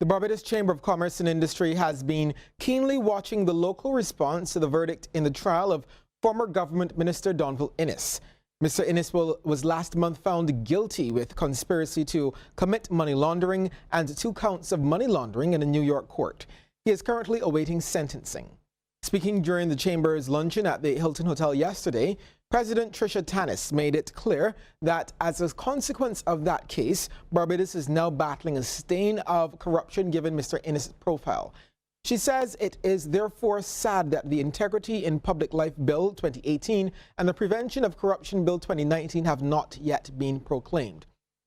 The Barbados Chamber of Commerce and Industry has been keenly watching the local response to the verdict in the trial of former Government Minister Donville Innes. Mr. Innes was last month found guilty with conspiracy to commit money laundering and 2 counts of money laundering in a New York court. He is currently awaiting sentencing. Speaking during the Chamber's luncheon at the Hilton Hotel yesterday, President Tricia Tannis made it clear that as a consequence of that case, Barbados is now battling a stain of corruption given Mr. Innes' profile. She says it is therefore sad that the Integrity in Public Life Bill 2018 and the Prevention of Corruption Bill 2019 have not yet been proclaimed.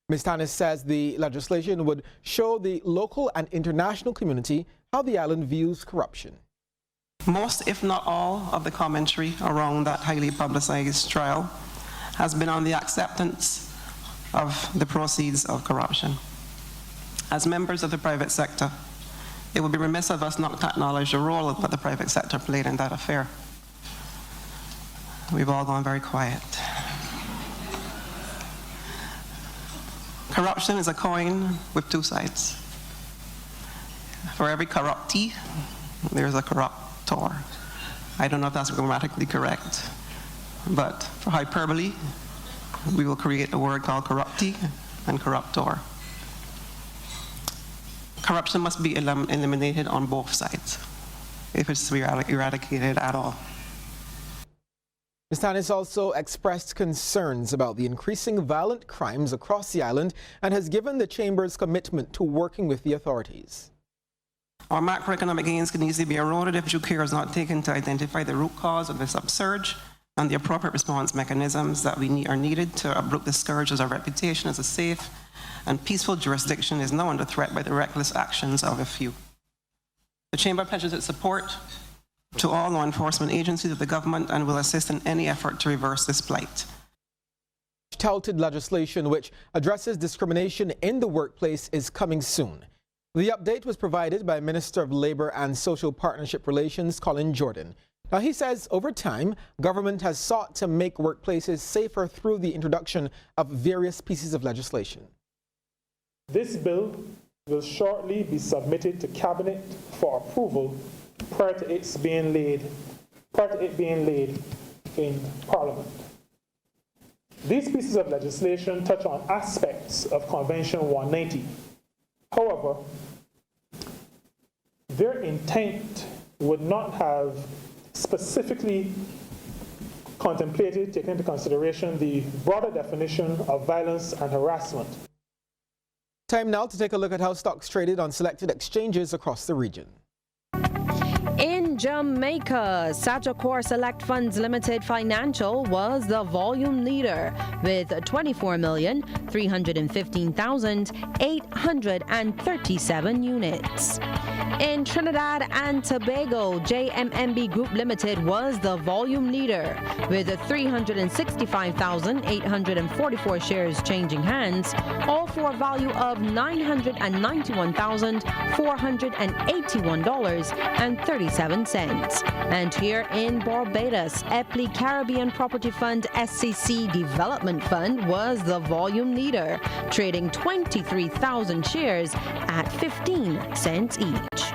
Ms. Tannis says the legislation would show the local and international community how the island views corruption. Most, if not all, of the commentary around that highly publicized trial has been on the acceptance of the proceeds of corruption. As members of the private sector, it would be remiss of us not to acknowledge the role that the private sector played in that affair. We've all gone very quiet. Corruption is a coin with 2 sides. For every corruptee, there's a corruptor. I don't know if that's grammatically correct, but for hyperbole, we will create a word called corruptee and corruptor. Corruption must be eliminated on both sides if it's to be eradicated at all. Ms. Tannis also expressed concerns about the increasing violent crimes across the island and has given the Chamber's commitment to working with the authorities. Our macroeconomic gains can easily be eroded if due care is not taken to identify the root cause of this upsurge and the appropriate response mechanisms that are needed to uproot the scourge as our reputation as a safe and peaceful jurisdiction is now under threat by the reckless actions of a few. The Chamber pledges its support to all law enforcement agencies of the government and will assist in any effort to reverse this plight. Touted legislation which addresses discrimination in the workplace is coming soon. The update was provided by Minister of Labour and Social Partnership Relations, Colin Jordan. Now, he says over time, government has sought to make workplaces safer through the introduction of various pieces of legislation. This bill will shortly be submitted to Cabinet for approval prior to it being laid in Parliament. These pieces of legislation touch on aspects of Convention 190. However, their intent would not have specifically contemplated, taken into consideration the broader definition of violence and harassment. Time now to take a look at how stocks traded on selected exchanges across the region. In Jamaica, Sagicor Select Funds Limited Financial was the volume leader with 24,315,837 units. In Trinidad and Tobago, JMMB Group Limited was the volume leader with 365,844 shares changing hands, all for a value of $991,481.37. And here in Barbados, Epley Caribbean Property Fund SCC Development Fund was the volume leader, trading 23,000 shares at 15 cents each.